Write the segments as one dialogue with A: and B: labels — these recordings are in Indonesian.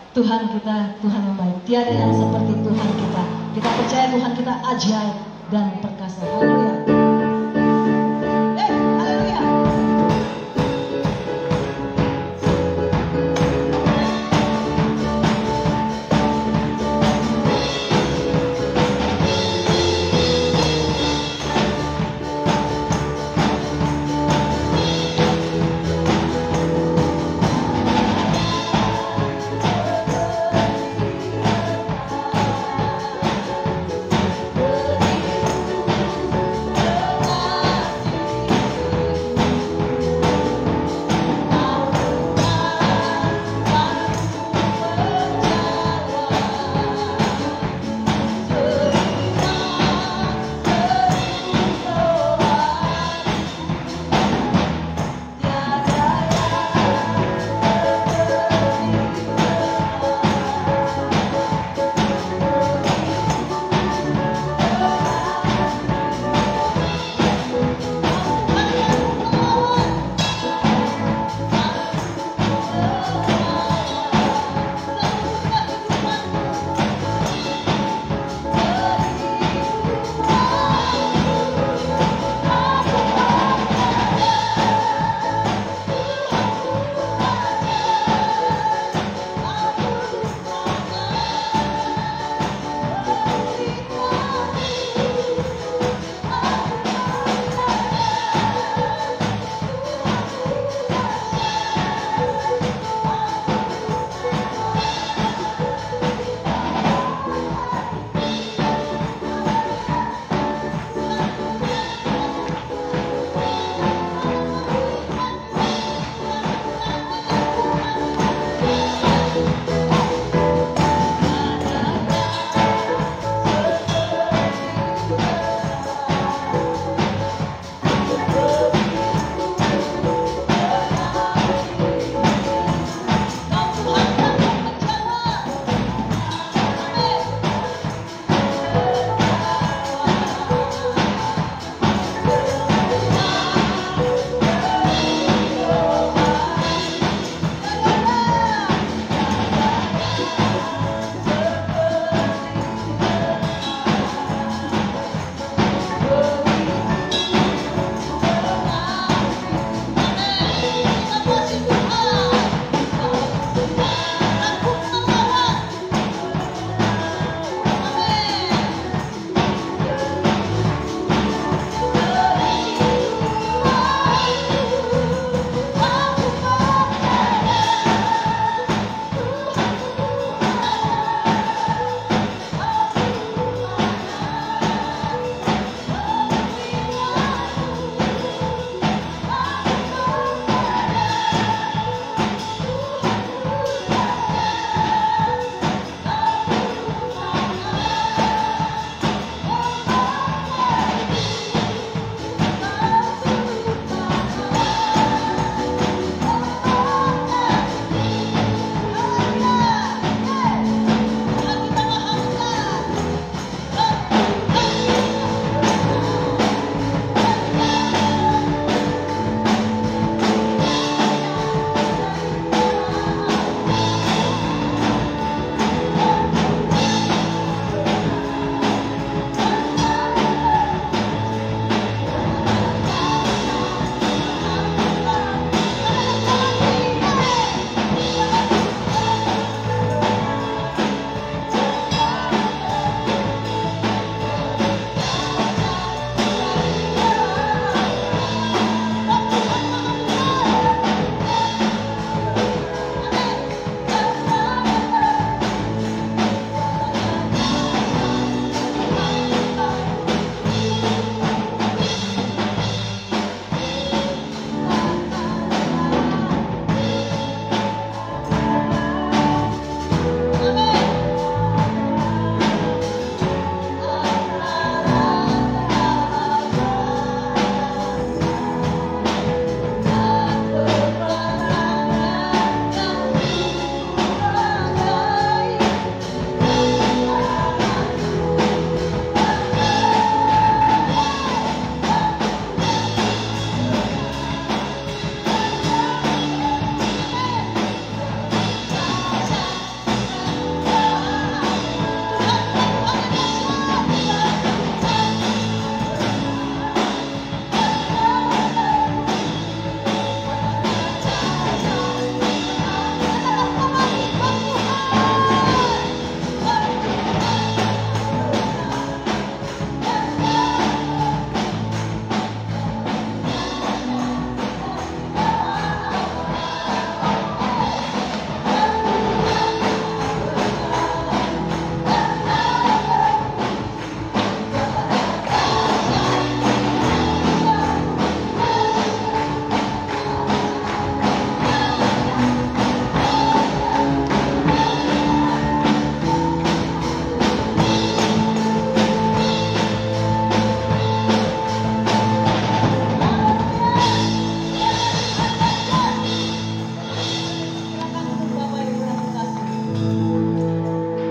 A: Tuhan kita, Tuhan yang baik. Tiada yang seperti Tuhan kita. Kita percaya Tuhan kita ajaib dan perkasa. Haleluya. Haleluya.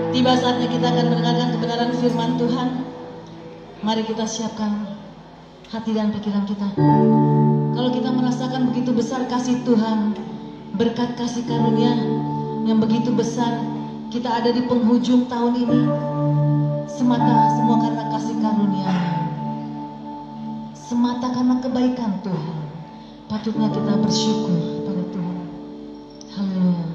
A: Tiba saatnya kita akan mendengarkan kebenaran firman Tuhan. Mari kita siapkan hati dan pikiran kita. Kalau kita merasakan begitu besar kasih Tuhan, berkat kasih karunia yang begitu besar, kita ada di penghujung tahun ini, semata semua karena kasih karunia, semata karena kebaikan Tuhan. Patutnya kita bersyukur pada Tuhan. Haleluya.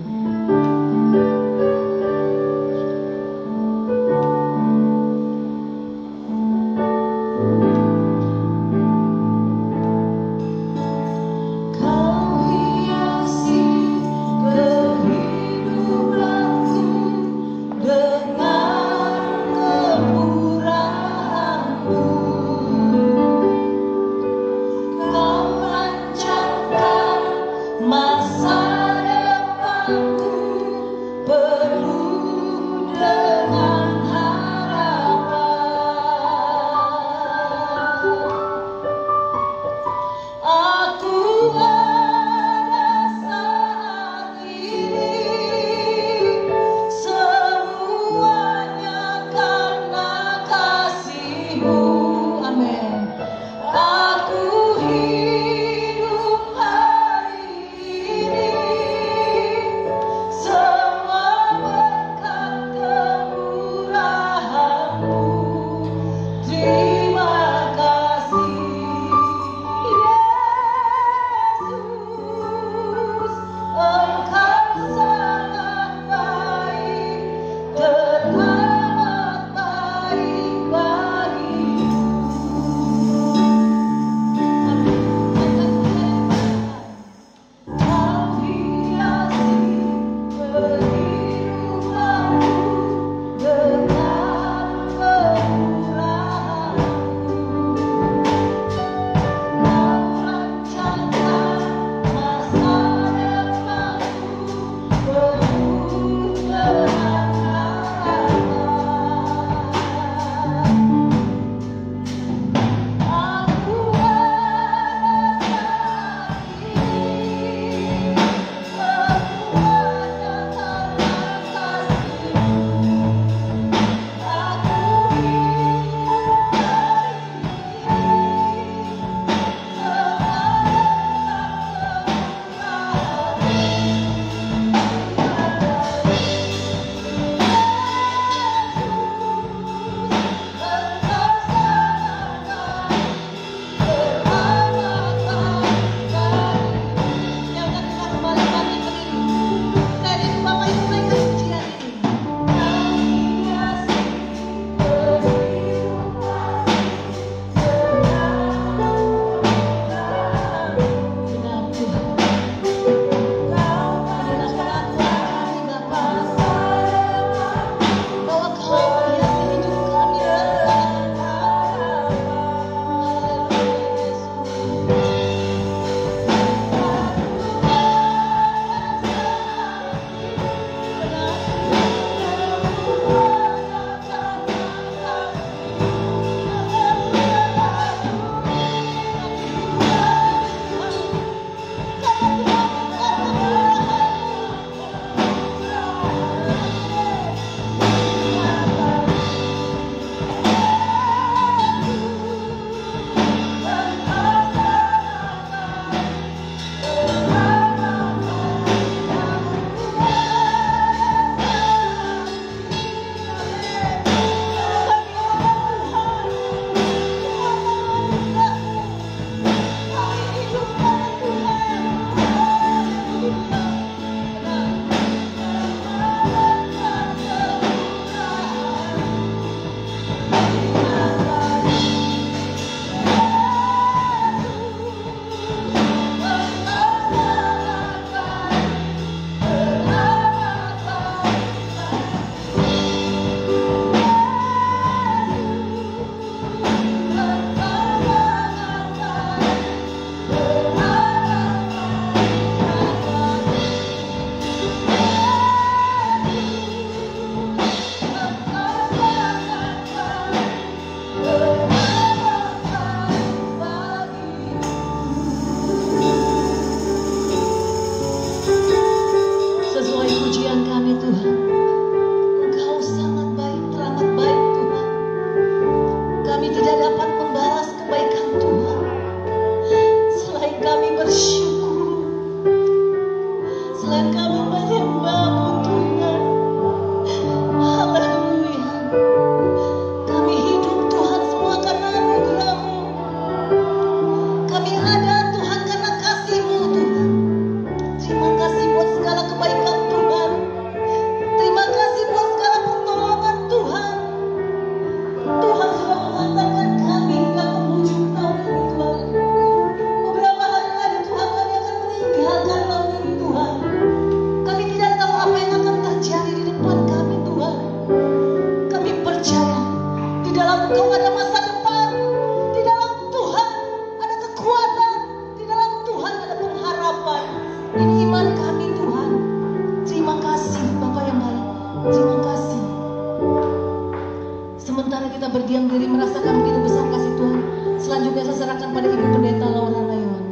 A: kita berdiam diri merasakan begitu besar kasih Tuhan. Selanjutnya saya serahkan pada Ibu Pendeta Laura Layuan.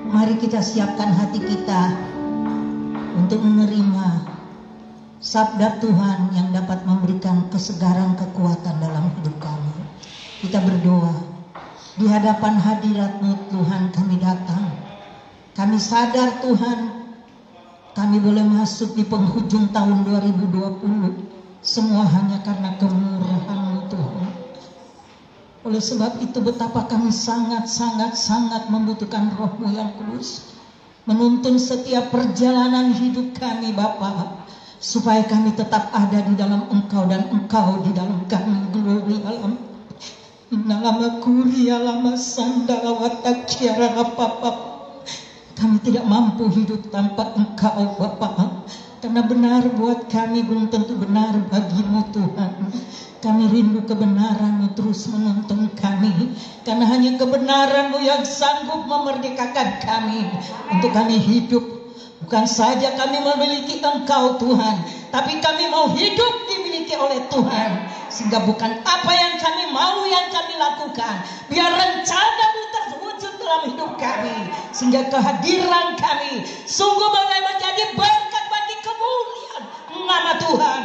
B: Mari kita siapkan hati kita untuk menerima sabda Tuhan yang dapat memberikan kesegaran, kekuatan dalam hidup kami. Kita berdoa, di hadapan hadirat-Mu Tuhan kami datang. Kami sadar Tuhan, kami boleh masuk di penghujung tahun 2020. Semua hanya karena kemurahan-Mu Tuhan. Oleh sebab itu betapa kami sangat membutuhkan Roh-Mu yang kudus, menuntun setiap perjalanan hidup kami Bapa, supaya kami tetap ada di dalam Engkau dan Engkau di dalam kami. Glory alam Inalama kuria lama sandala watakiara apa. Kami tidak mampu hidup tanpa Engkau Bapa, karena benar buat kami belum tentu benar bagi-Mu Tuhan. Kami rindu kebenaran-Mu terus menuntun kami, karena hanya kebenaran-Mu yang sanggup memerdekakan kami untuk kami hidup. Bukan saja kami memiliki Engkau Tuhan, tapi kami mau hidup dimiliki oleh Tuhan. Sehingga bukan apa yang kami mau yang kami lakukan, biar rencana-Mu terwujud dalam hidup kami. Sehingga kehadiran kami sungguh menjadi berkat bagi kemuliaan nama Tuhan.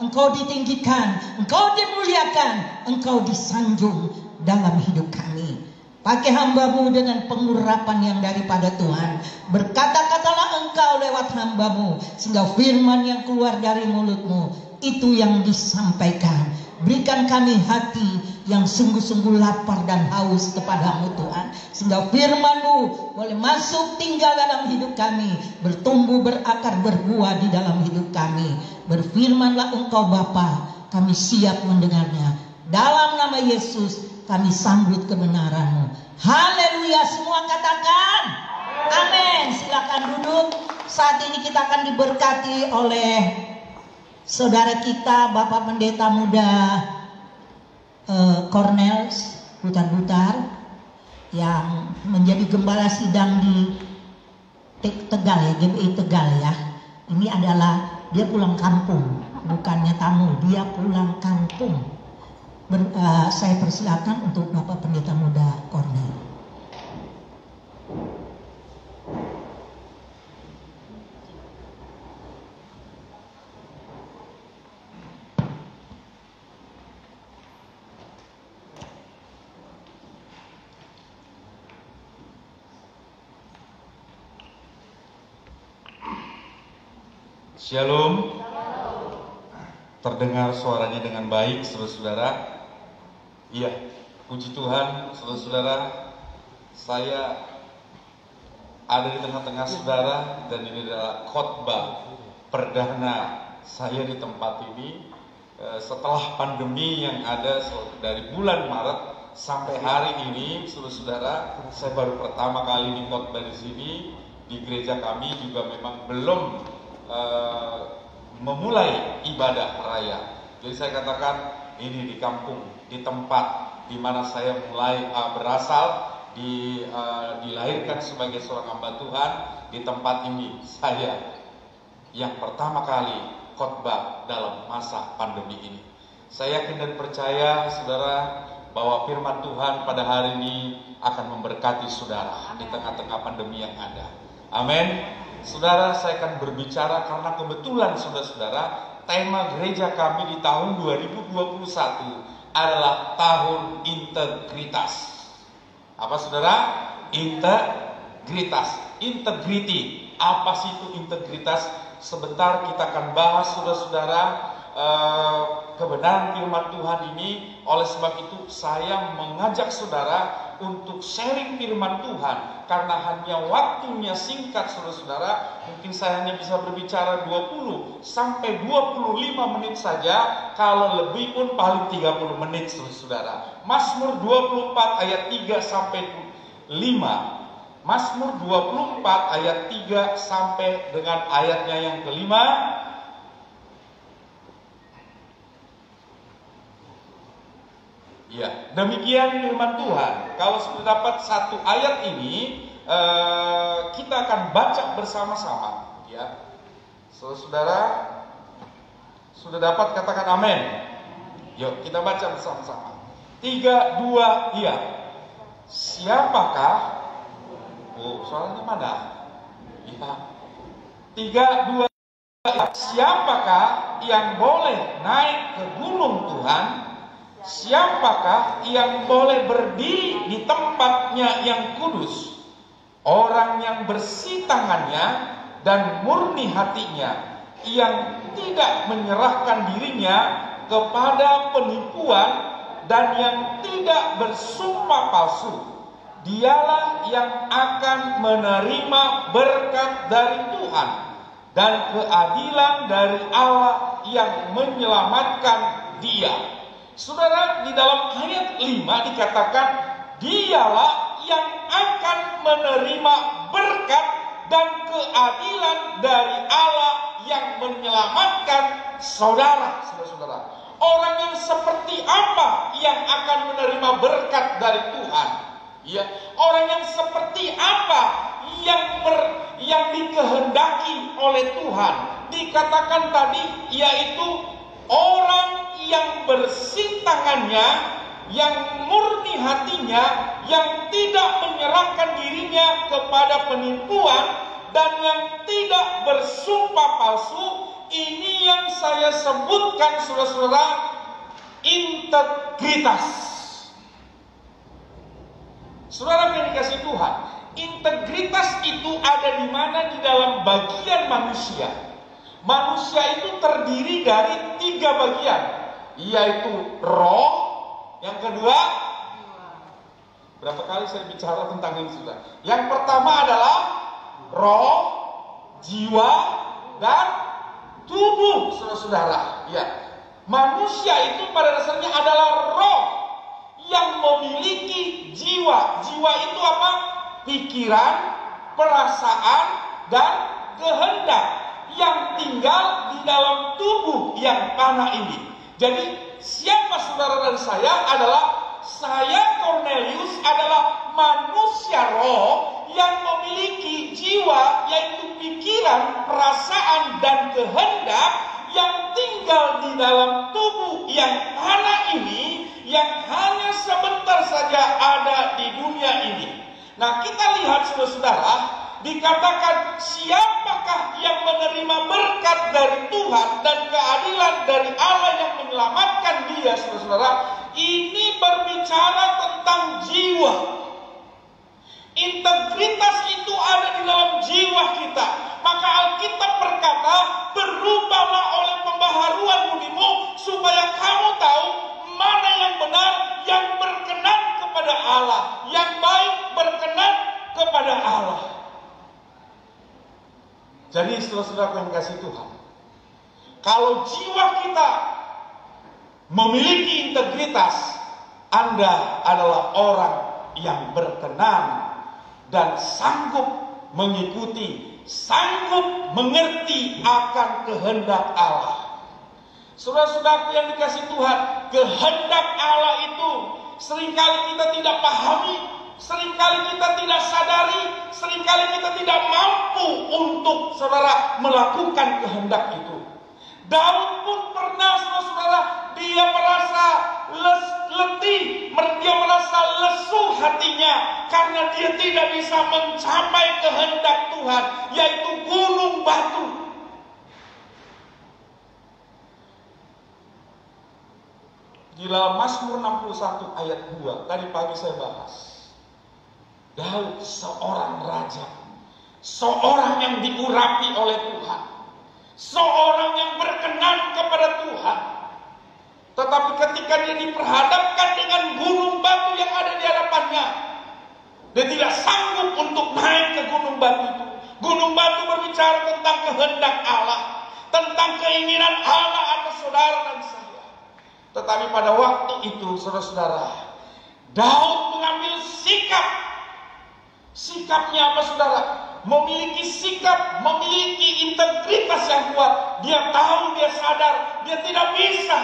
B: Engkau ditinggikan, Engkau dimuliakan, Engkau disanjung dalam hidup kami. Pakai hamba-Mu dengan pengurapan yang daripada Tuhan. Berkata-katalah Engkau lewat hamba-Mu, sehingga firman yang keluar dari mulut-Mu itu yang disampaikan. Berikan kami hati yang sungguh-sungguh lapar dan haus kepada-Mu Tuhan, sehingga firman-Mu boleh masuk tinggal dalam hidup kami, bertumbuh, berakar, berbuah di dalam hidup kami. Berfirmanlah Engkau Bapa, kami siap mendengarnya. Dalam nama Yesus kami sambut kebenaran-Mu. Haleluya, semua katakan amin. Silakan duduk. Saat ini kita akan diberkati oleh saudara kita, Bapak Pendeta Muda Cornels Butar-Butar, yang menjadi gembala sidang di Tegal ya, GBI Tegal ya. Ini adalah dia pulang kampung, bukannya tamu, dia pulang kampung. Saya persilakan untuk Bapak Pendeta Muda Cornel.
C: Shalom. Terdengar suaranya dengan baik, saudara-saudara. Iya, puji Tuhan, saudara-saudara. Saya ada di tengah-tengah saudara, dan ini adalah khotbah perdana saya di tempat ini setelah pandemi yang ada dari bulan Maret sampai hari ini. Saudara-saudara, saya baru pertama kali di khotbah di sini. Di gereja kami juga memang belum memulai ibadah raya. Jadi saya katakan ini di kampung, di tempat di mana saya mulai berasal, dilahirkan sebagai seorang hamba Tuhan. Di tempat ini saya yang pertama kali khotbah dalam masa pandemi ini. Saya yakin dan percaya saudara bahwa firman Tuhan pada hari ini akan memberkati saudara di tengah-tengah pandemi yang ada. Amin. Saudara, saya akan berbicara karena kebetulan saudara-saudara, tema gereja kami di tahun 2021 adalah tahun integritas. Apa saudara? Integritas. Integrity. Apa sih itu integritas? Sebentar kita akan bahas saudara-saudara kebenaran firman Tuhan ini. Oleh sebab itu saya mengajak saudara untuk sharing firman Tuhan, karena hanya waktunya singkat saudara-saudara. Mungkin saya hanya bisa berbicara 20 sampai 25 menit saja, kalau lebih pun paling 30 menit saudara. Mazmur 24 ayat 3 sampai 5. Mazmur 24 ayat 3 sampai dengan ayatnya yang kelima. Ya, demikian firman Tuhan. Kalau sudah dapat satu ayat ini, kita akan baca bersama-sama. Ya, saudara sudah dapat, katakan amin. Yuk kita baca bersama-sama. 3, 2, iya. Siapakah? Oh, soalnya mana? Ya. 3, 2, iya. Siapakah yang boleh naik ke gunung Tuhan? Siapakah yang boleh berdiri di tempatnya yang kudus? Orang yang bersih tangannya dan murni hatinya, yang tidak menyerahkan dirinya kepada penipuan dan yang tidak bersumpah palsu. Dialah yang akan menerima berkat dari Tuhan dan keadilan dari Allah yang menyelamatkan dia. Saudara, di dalam ayat 5 dikatakan dialah yang akan menerima berkat dan keadilan dari Allah yang menyelamatkan saudara-saudara. Orang yang seperti apa yang akan menerima berkat dari Tuhan? Ya, orang yang seperti apa yang dikehendaki oleh Tuhan? Dikatakan tadi yaitu orang yang bersih tangannya, yang murni hatinya, yang tidak menyerahkan dirinya kepada penipuan dan yang tidak bersumpah palsu. Ini yang saya sebutkan, saudara-saudara, integritas. Saudara yang dikasih Tuhan, integritas itu ada di mana? Di dalam bagian manusia. Manusia itu terdiri dari 3 bagian, yaitu roh, yang kedua, berapa kali saya bicara tentang ini sudah. Yang pertama adalah roh, jiwa, dan tubuh, saudara-saudara. Ya, manusia itu pada dasarnya adalah roh yang memiliki jiwa. Jiwa itu apa? Pikiran, perasaan, dan kehendak yang tinggal di dalam tubuh yang panah ini. Jadi siapa saudara dan saya adalah, saya Cornelius adalah manusia roh yang memiliki jiwa, yaitu pikiran, perasaan, dan kehendak yang tinggal di dalam tubuh yang panah ini, yang hanya sebentar saja ada di dunia ini. Nah, kita lihat saudara-saudara, dikatakan siapakah yang menerima berkat dari Tuhan dan keadilan dari Allah yang menyelamatkan dia, saudara-saudara. Ini berbicara tentang jiwa. Integritas itu ada di dalam jiwa kita. Maka Alkitab berkata, berubahlah oleh pembaharuan budimu, supaya kamu tahu mana yang benar, yang berkenan kepada Allah, yang baik berkenan kepada Allah. Jadi saudara-saudara yang kasih Tuhan, kalau jiwa kita memiliki integritas, Anda adalah orang yang berkenan dan sanggup mengikuti, sanggup mengerti akan kehendak Allah. Saudara-saudara yang dikasih Tuhan, kehendak Allah itu seringkali kita tidak pahami, seringkali kita tidak sadari, seringkali kita tidak mampu untuk saudara melakukan kehendak itu. Daud pun pernah, saudara, dia merasa letih, dia merasa lesu hatinya karena dia tidak bisa mencapai kehendak Tuhan, yaitu gunung batu. Di dalam Mazmur 61 ayat 2, tadi pagi saya bahas. Daud seorang raja, seorang yang diurapi oleh Tuhan, seorang yang berkenan kepada Tuhan. Tetapi ketika dia diperhadapkan dengan gunung batu yang ada di hadapannya, dia tidak sanggup untuk naik ke gunung batu itu. Gunung batu berbicara tentang kehendak Allah, tentang keinginan Allah atas saudara dan saya. Tetapi pada waktu itu, saudara-saudara, Daud mengambil sikap. Sikapnya apa, saudara? Memiliki sikap, memiliki integritas yang kuat. Dia tahu, dia sadar, dia tidak bisa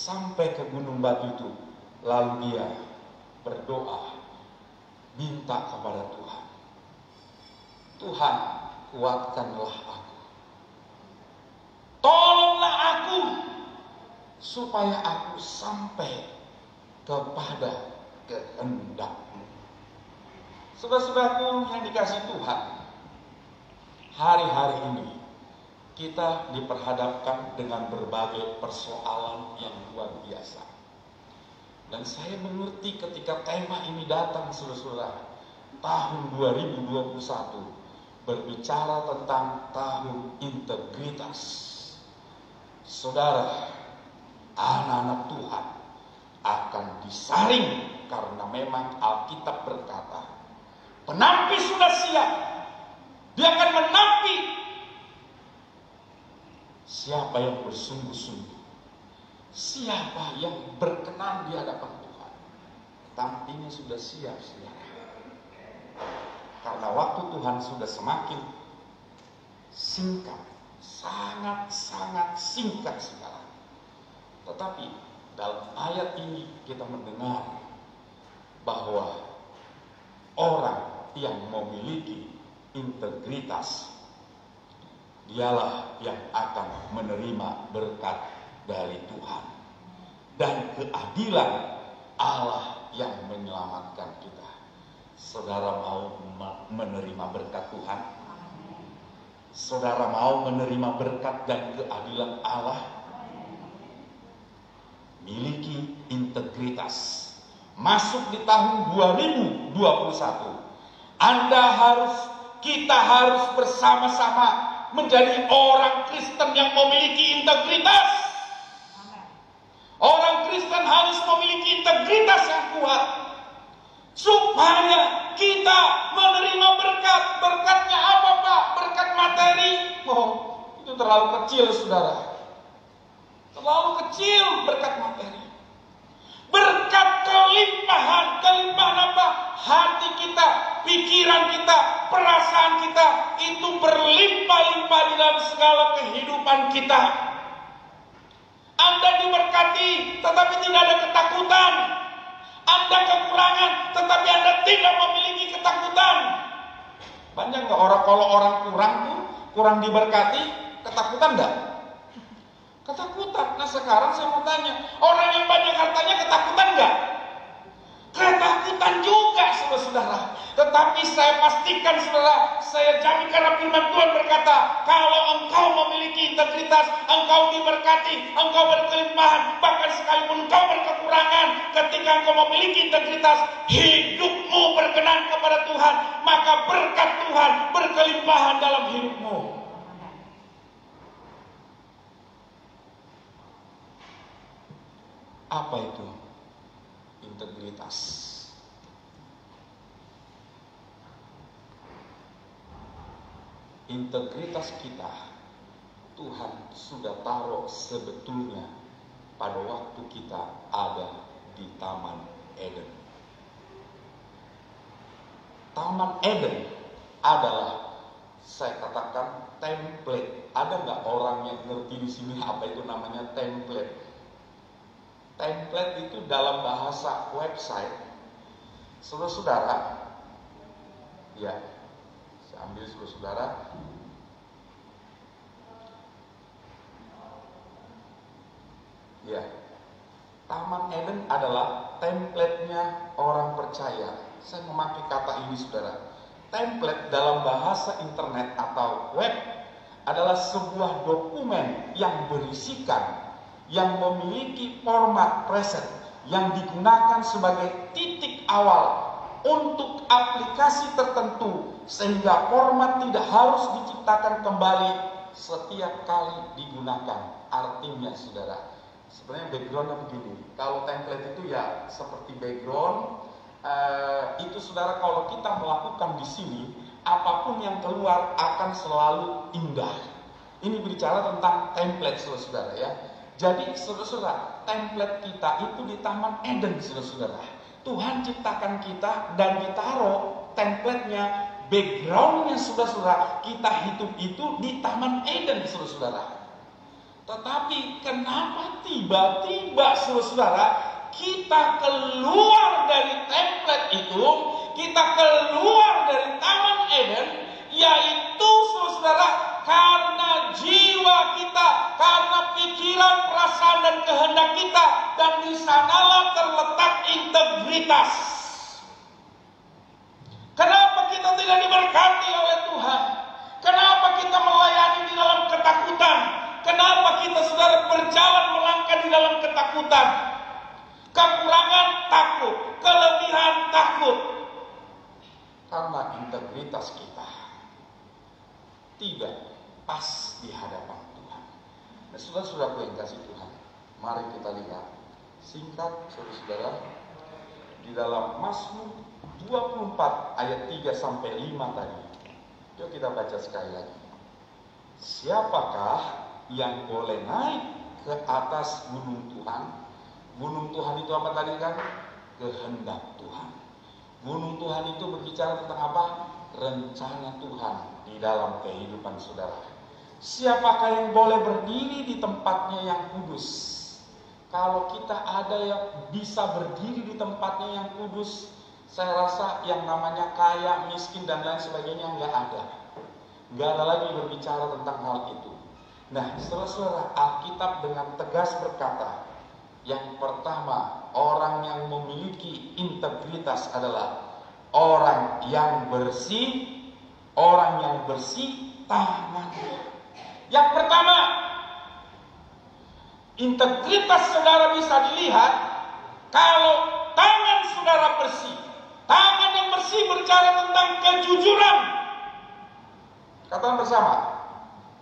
C: sampai ke gunung batu itu. Lalu dia berdoa, minta kepada Tuhan, Tuhan, kuatkanlah aku, tolonglah aku, supaya aku sampai kepada kehendak-Mu. Saudara-saudaraku yang dikasihi Tuhan, hari-hari ini kita diperhadapkan dengan berbagai persoalan yang luar biasa. Dan saya mengerti ketika tema ini datang, saudara-saudara, tahun 2021 berbicara tentang tahun integritas. Saudara, anak-anak Tuhan akan disaring karena memang Alkitab berkata, penampi sudah siap. Dia akan menampi siapa yang bersungguh-sungguh, siapa yang berkenan di hadapan Tuhan. Tampingnya sudah siap, saudara. Karena waktu Tuhan sudah semakin singkat, sangat-sangat singkat, saudara. Tetapi dalam ayat ini kita mendengar bahwa orang yang memiliki integritas, dialah yang akan menerima berkat dari Tuhan dan keadilan Allah yang menyelamatkan kita. Saudara mau menerima berkat Tuhan? Saudara mau menerima berkat dan keadilan Allah? Miliki integritas. Masuk di tahun 2021, kita harus bersama-sama menjadi orang Kristen yang memiliki integritas. Orang Kristen harus memiliki integritas yang kuat supaya kita menerima berkat. Berkatnya apa, Pak? Berkat materi? Oh, itu terlalu kecil, saudara. Terlalu kecil berkat materi. Berkat kelimpahan. Kelimpahan apa? Hati kita, pikiran kita, perasaan kita itu berlimpah-limpah di dalam segala kehidupan kita. Anda diberkati tetapi tidak ada ketakutan. Anda kekurangan tetapi Anda tidak memiliki ketakutan. Banyak nggak orang, kalau orang kurang diberkati, ketakutan nggak? Ketakutan. Nah sekarang saya mau tanya, orang yang banyak hartanya ketakutan nggak? Ketakutan juga, saudara-saudara. Tetapi saya pastikan, saudara, saya jamin karena firman Tuhan berkata, kalau engkau memiliki integritas, engkau diberkati, engkau berkelimpahan, bahkan sekalipun engkau berkekurangan, ketika engkau memiliki integritas, hidupmu berkenan kepada Tuhan, maka berkat Tuhan berkelimpahan dalam hidupmu. Apa itu integritas? Integritas kita Tuhan sudah taruh sebetulnya pada waktu kita ada di Taman Eden. Taman Eden adalah, saya katakan, template. Ada nggak orang yang ngerti di sini apa itu namanya template? Template itu dalam bahasa website, saudara-saudara, ya, saya ambil saudara-saudara, ya, Taman Eden adalah template-nya orang percaya. Saya memakai kata ini, saudara. Template dalam bahasa internet atau web adalah sebuah dokumen yang berisikan, yang memiliki format preset yang digunakan sebagai titik awal untuk aplikasi tertentu, sehingga format tidak harus diciptakan kembali setiap kali digunakan. Artinya, saudara, sebenarnya backgroundnya begini. Kalau template itu ya seperti background, itu saudara, kalau kita melakukan di sini, apapun yang keluar akan selalu indah. Ini bicara tentang template, saudara-saudara, ya. Jadi saudara-saudara, template kita itu di Taman Eden, saudara-saudara. Tuhan ciptakan kita dan ditaruh template-nya, background-nya, saudara-saudara, kita hidup itu di Taman Eden, saudara-saudara. Tetapi kenapa tiba-tiba saudara kita keluar dari template itu, kita keluar dari Taman Eden, yaitu saudara karena jiwa kita, karena pikiran, perasaan dan kehendak kita, dan di sanalah terletak integritas. Kenapa kita tidak diberkati oleh Tuhan? Kenapa kita melayani di dalam ketakutan? Kenapa kita saudara berjalan melangkah di dalam ketakutan? Kekurangan takut, kelebihan takut. Karena integritas kita tidak pas di hadapan Tuhan. Nah, saudara-saudaraku yang kasih Tuhan, mari kita lihat singkat saudara-saudara di dalam Mazmur 24 ayat 3 sampai 5 tadi. Yuk kita baca sekali lagi. Siapakah yang boleh naik ke atas gunung Tuhan? Gunung Tuhan itu apa tadi kan? Kehendak Tuhan. Gunung Tuhan itu berbicara tentang apa? Rencana Tuhan di dalam kehidupan saudara. Siapakah yang boleh berdiri di tempatnya yang kudus? Kalau kita ada yang bisa berdiri di tempatnya yang kudus, saya rasa yang namanya kaya, miskin dan lain sebagainya nggak ada. Nggak ada lagi berbicara tentang hal itu. Nah, saudara-saudara, Alkitab dengan tegas berkata, yang pertama, orang yang memiliki integritas adalah orang yang bersih tangannya. Yang pertama, integritas saudara bisa dilihat kalau tangan saudara bersih. Tangan yang bersih berbicara tentang kejujuran. Katakan bersama,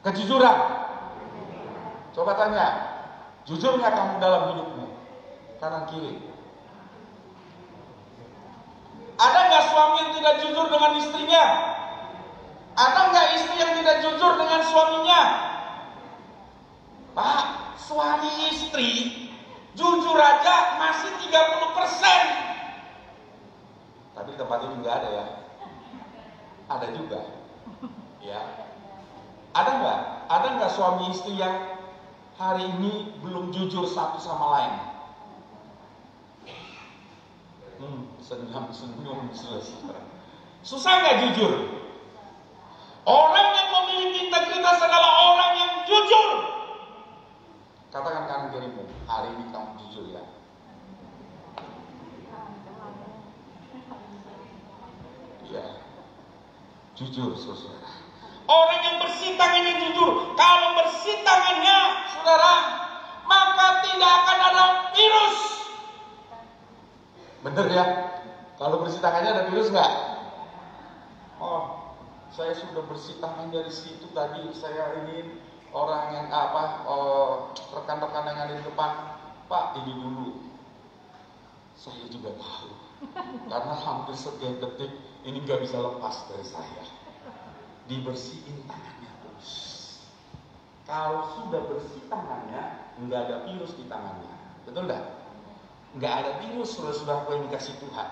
C: kejujuran. Coba tanya, jujur nggak kamu dalam hidupmu? Kanan kiri. Ada nggak suami yang tidak jujur dengan istrinya? Ada nggak istri yang tidak jujur dengan suaminya? Pak, suami istri jujur aja masih 30%. Tapi tempat ini nggak ada ya. Ada juga. Ya. Ada nggak suami istri yang hari ini belum jujur satu sama lain? Senyum selesai. Susah nggak jujur? Orang yang memiliki integritas adalah orang yang jujur. Katakan kanan kirimu, hari ini kamu jujur ya. Iya, jujur saudara. Orang yang bersih tangannya jujur. Kalau bersih tangannya saudara, maka tidak akan ada virus. Bener ya? Kalau bersih tangannya ada virus nggak? Oh, saya sudah bersih tangan dari situ tadi. Saya ini orang yang rekan-rekan yang ada di depan. Pak, ini dulu. Saya juga tahu. Karena hampir setiap detik ini nggak bisa lepas dari saya. Dibersihin tangannya terus. Kalau sudah bersih tangannya, nggak ada virus di tangannya. Betul nggak? Nggak ada virus, saudara-saudara yang dikasih Tuhan.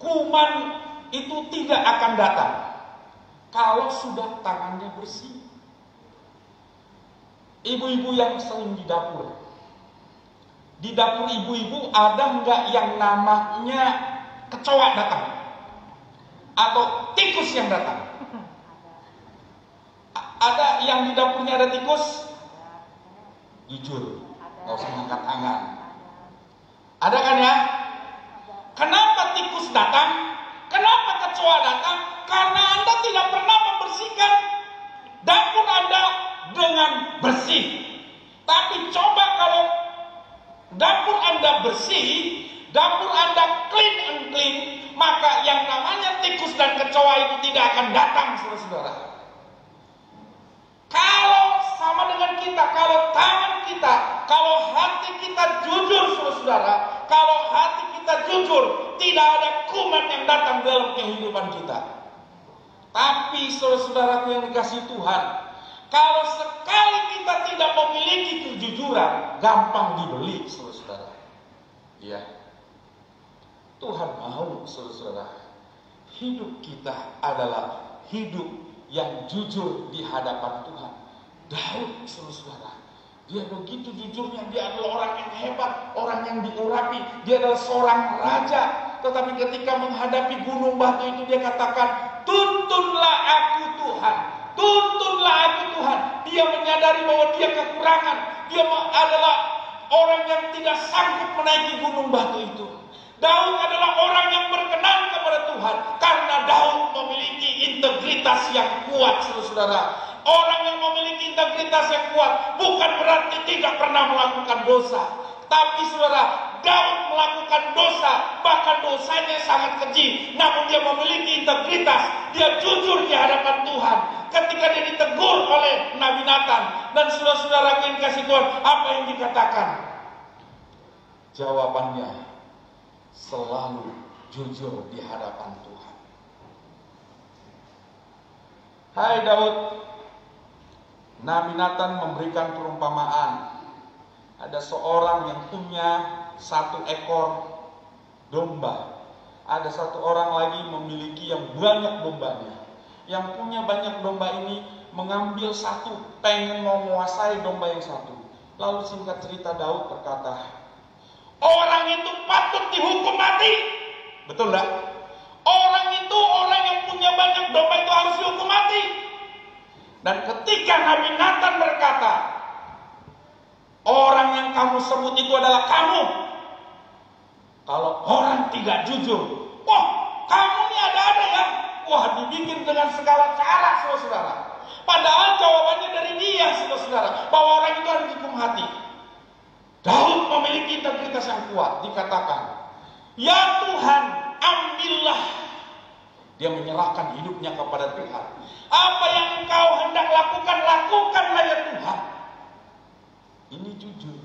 C: Kuman itu tidak akan datang kalau sudah tangannya bersih. Ibu-ibu yang sering di dapur ibu-ibu ada nggak yang namanya kecoa datang atau tikus yang datang? Ada yang di dapurnya ada tikus? Jujur, nggak usah ngangkat tangan. Ada kan ya? Kenapa tikus datang? Kenapa kecoa datang? Karena Anda tidak pernah membersihkan dapur Anda dengan bersih. Tapi coba kalau dapur Anda bersih, dapur Anda clean and clean, maka yang namanya tikus dan kecoa itu tidak akan datang, saudara-saudara. Kalau sama dengan kita, kalau tangan kita, kalau hati kita jujur, saudara-saudara, kalau hati kita jujur, tidak ada kuman yang datang dalam kehidupan kita. Tapi saudara-saudaraku yang dikasih Tuhan, kalau sekali kita tidak memiliki kejujuran, gampang dibeli, saudara-saudara. Ya, Tuhan mau, saudara-saudara, hidup kita adalah hidup yang jujur di hadapan Tuhan. Daud, saudara-saudara, Dia begitu jujurnya, dia adalah orang yang hebat, orang yang diurapi, dia adalah seorang raja. Tetapi ketika menghadapi gunung batu itu dia katakan, tuntunlah aku Tuhan, tuntunlah aku Tuhan. Dia menyadari bahwa dia kekurangan, dia adalah orang yang tidak sanggup menaiki gunung batu itu. Daud adalah orang yang berkenan kepada Tuhan karena Daud memiliki integritas yang kuat, saudara. Orang yang memiliki integritas yang kuat bukan berarti tidak pernah melakukan dosa. Tapi saudara, Daud melakukan dosa, bahkan dosanya sangat keji. Namun dia memiliki integritas, dia jujur di hadapan Tuhan. Ketika dia ditegur oleh Nabi Nathan, dan saudara-saudara yang kasih Tuhan, apa yang dikatakan? Jawabannya selalu jujur di hadapan Tuhan. Hai Daud, Nabi Nathan memberikan perumpamaan. Ada seorang yang punya 1 ekor domba. Ada satu orang lagi memiliki yang banyak dombanya. Yang punya banyak domba ini mengambil satu, pengen mau menguasai domba yang satu. Lalu singkat cerita Daud berkata, orang itu patut dihukum mati. Betul tak? Orang itu, orang yang punya banyak domba itu harus dihukum mati. Dan ketika Nabi Nathan berkata, orang yang kamu sebut itu adalah kamu. Kalau orang tidak jujur, wah kamu ini ada-ada ya. Wah dibikin dengan segala cara, saudara. Padahal jawabannya dari dia, saudara, bahwa orang itu harus dihukum mati. Daud memiliki integritas yang kuat. Dikatakan, ya Tuhan, ambillah. Dia menyerahkan hidupnya kepada Tuhan. Apa yang engkau hendak lakukan, lakukanlah ya Tuhan. Ini jujur.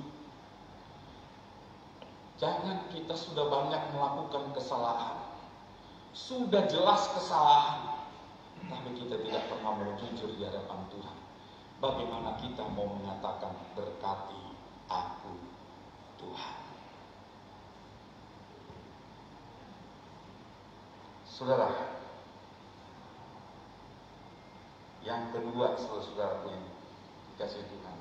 C: Jangan kita sudah banyak melakukan kesalahan. Sudah jelas kesalahan. Tapi kita tidak pernah mau jujur di hadapan Tuhan. Bagaimana kita mau mengatakan berkati aku Tuhan. Saudara, yang kedua saudara-saudara yang dikasih Tuhan,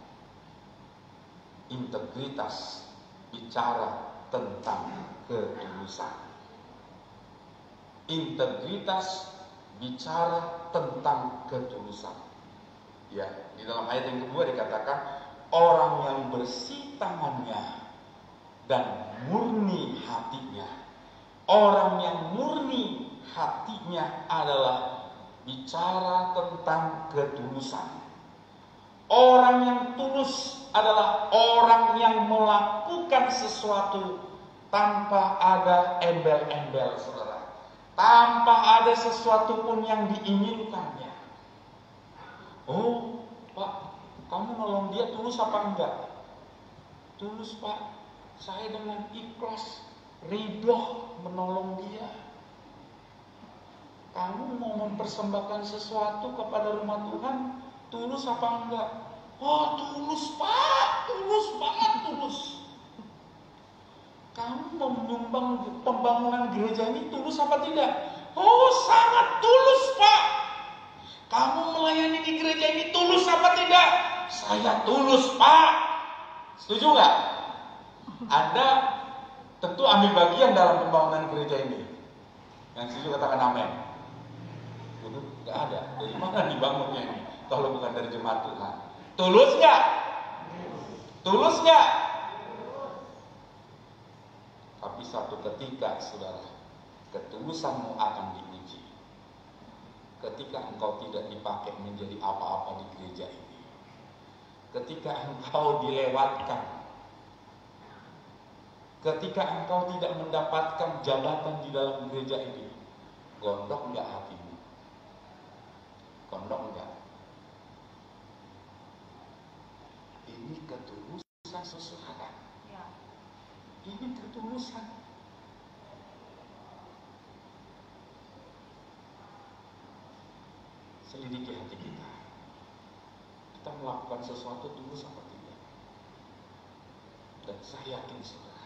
C: integritas bicara tentang ketulusan. Integritas bicara tentang ketulusan. Ya, di dalam ayat yang kedua dikatakan, orang yang bersih tangannya dan murni hatinya. Orang yang murni hatinya adalah bicara tentang ketulusan. Orang yang tulus adalah orang yang melakukan sesuatu tanpa ada embel-embel, saudara. Tanpa ada sesuatu pun yang diinginkannya. Oh, Pak, kamu nolong dia tulus apa enggak? Tulus, Pak. Saya dengan ikhlas, ridho menolong dia. Kamu mau mempersembahkan sesuatu kepada rumah Tuhan, tulus apa enggak? Oh, tulus, Pak. Tulus banget, tulus. Kamu mau menyumbang pembangunan gereja ini tulus apa tidak? Oh, sangat tulus, Pak. Kamu melayani di gereja ini tulus apa tidak? Saya tulus, Pak. Setuju nggak? Anda tentu ambil bagian dalam pembangunan gereja ini. Yang setuju katakan amin. Itu nggak ada. Dari mana dibangunnya ini? Kalau bukan dari jemaat Tuhan. Tulus nggak? Tulus nggak? Tapi satu ketika, saudara, ketulusanmu akan diuji. Ketika engkau tidak dipakai menjadi apa-apa di gereja ini. Ketika engkau dilewatkan. Ketika engkau tidak mendapatkan jabatan di dalam gereja ini. Gondok enggak hatimu? Gondok enggak? Ini ketulusan seseorang. Ini ketulusan. Selidiki hati kita. Kita melakukan sesuatu tulus apa tidak? Dan saya yakin saudara,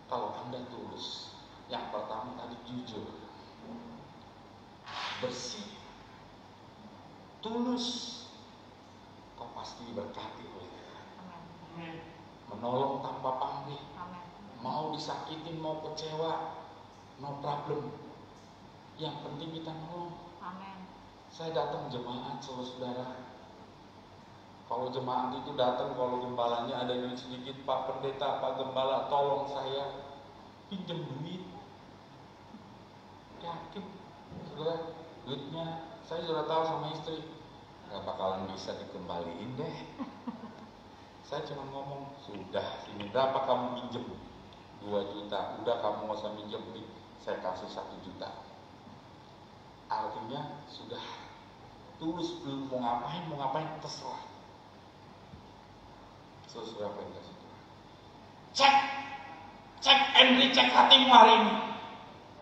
C: kalau Anda tulus, yang pertama tadi jujur, bersih, tulus, kau pasti diberkati oleh Tuhan. Menolong tanpa pamrih. Mau disakitin, mau kecewa, no problem. Yang penting kita nolong. Saya datang jemaat, saudara. Kalau jemaat itu datang, kalau gembalanya ada duit sedikit, Pak Pendeta, Pak Gembala, tolong saya pinjam duit. Yakin, saudara, duitnya saya sudah tahu sama istri, gak bakalan bisa dikembaliin deh. Saya cuma ngomong, sudah, ini berapa kamu pinjam? 2 juta, udah kamu gak usah minjem, saya kasih 1 juta. Artinya sudah tulus, belum mau ngapain terserah. Saudara apa yang kasih Tuhan? Cek and recheck hatimu hari ini.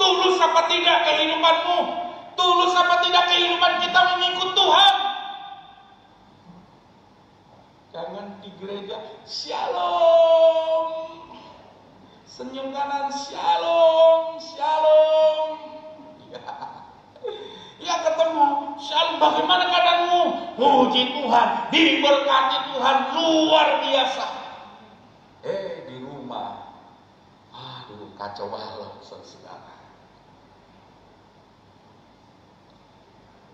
C: Tulus apa tidak kehidupanmu? Tulus apa tidak kehidupan kita mengikut Tuhan? Jangan di gereja shalom, senyum kanan shalom, shalom. Ya ketemu shalom, bagaimana keadaanmu? Puji Tuhan, diberkati Tuhan luar biasa. Di rumah, aduh kacau balau saudara.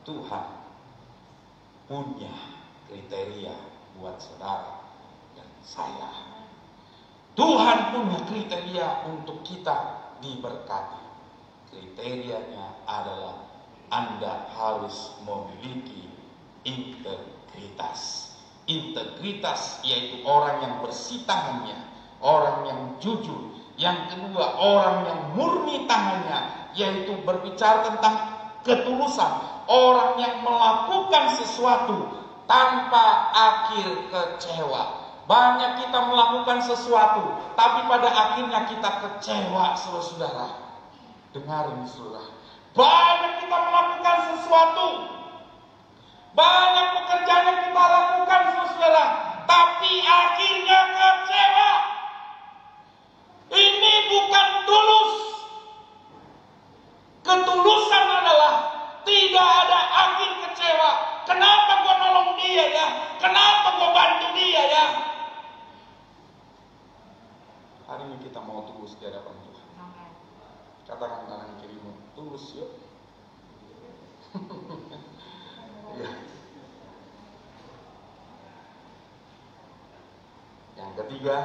C: Tuhan punya kriteria buat saudara dan saya. Tuhan punya kriteria untuk kita diberkati. Kriterianya adalah Anda harus memiliki integritas. Integritas yaitu orang yang bersih tangannya, orang yang jujur. Yang kedua, orang yang murni tangannya, yaitu berbicara tentang ketulusan. Orang yang melakukan sesuatu tanpa akhir kecewa. Banyak kita melakukan sesuatu, tapi pada akhirnya kita kecewa, saudara. Dengar ini, saudara. Banyak kita melakukan sesuatu, banyak pekerjaan yang kita lakukan, saudara, tapi akhirnya kecewa. Ini bukan tulus. Ketulusan adalah tidak ada akhir kecewa. Kenapa gua nolong dia ya? Kenapa gua bantu dia ya? Hari ini kita mau tulus di hadapan Tuhan. Katakan kanan kirimu, tulus yuk. Ya. Yang ketiga,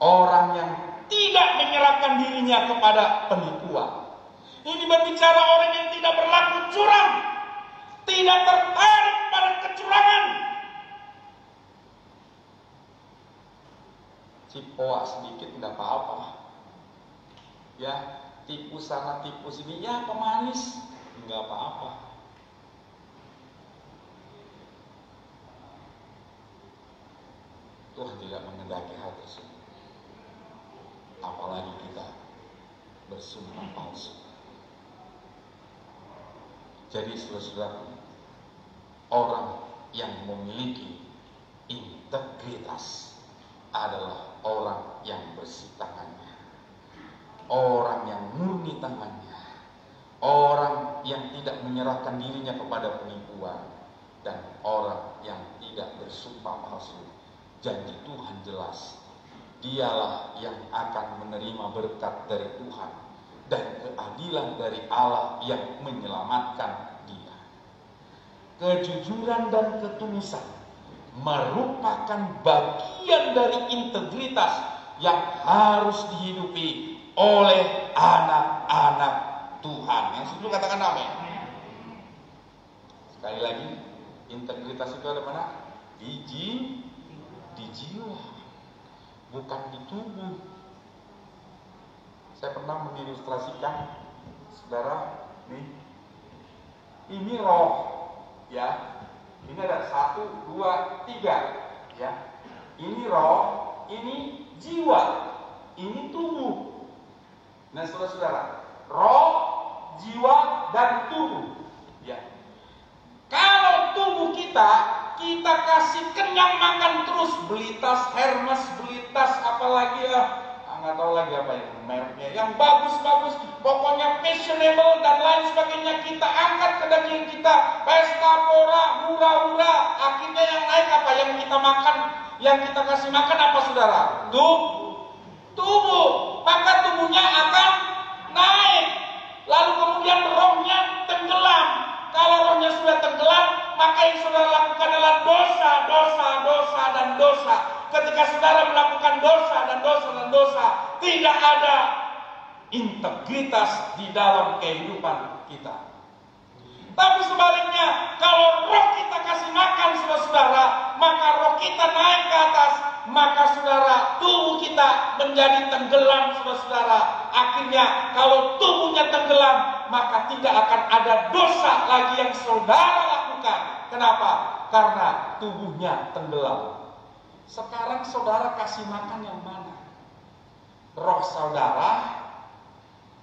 C: orang yang tidak menyerahkan dirinya kepada penipuan. Ini berbicara orang yang tidak berlaku curang, tidak tertarik pada kecurangan. Cipoa sedikit tidak apa-apa. Ya, tipu sana tipu sini, ya pemanis, nggak apa-apa. Tuhan tidak mengendaki hal tersebut. Apalagi kita bersumpah palsu. Jadi saudara, orang yang memiliki integritas adalah orang yang bersih tangannya, orang yang murni tangannya, orang yang tidak menyerahkan dirinya kepada penipuan, dan orang yang tidak bersumpah palsu. Janji Tuhan jelas, dialah yang akan menerima berkat dari Tuhan dan keadilan dari Allah yang menyelamatkan dia. Kejujuran dan ketulusan merupakan bagian dari integritas yang harus dihidupi oleh anak-anak Tuhan. Yang sebelum katakan amin. Sekali lagi, integritas itu ada mana? Di jiwa, bukan di tubuh. Saya pernah mengilustrasikan, saudara, ini roh, ya. Ini ada 1, 2, 3, ya. Ini roh, ini jiwa, ini tubuh. Nah, saudara-saudara, roh, jiwa, dan tubuh, ya. Kalau tubuh kita kasih kenyang makan terus, beli tas Hermes, beli tas apalagi ya, nggak tahu lagi apa ya mereknya, yang bagus-bagus, pokoknya fashionable dan lain sebagainya, kita angkat ke daging kita, pesta pora, hura-hura, akhirnya yang naik apa? Yang kita makan yang kita kasih makan apa saudara? Tubuh. Maka tubuhnya akan naik. Lalu kemudian rohnya tenggelam. Kalau rohnya sudah tenggelam, maka yang saudara lakukan adalah dosa, dan dosa. Ketika saudara melakukan dosa, dan dosa, tidak ada integritas di dalam kehidupan kita. Tapi sebaliknya, kalau roh kita kasih makan saudara, maka roh kita naik ke atas, maka saudara, tubuh kita menjadi tenggelam saudara. Akhirnya kalau tubuhnya tenggelam, maka tidak akan ada dosa lagi yang saudara lakukan. Kenapa? Karena tubuhnya tenggelam. Sekarang saudara kasih makan yang mana? Roh saudara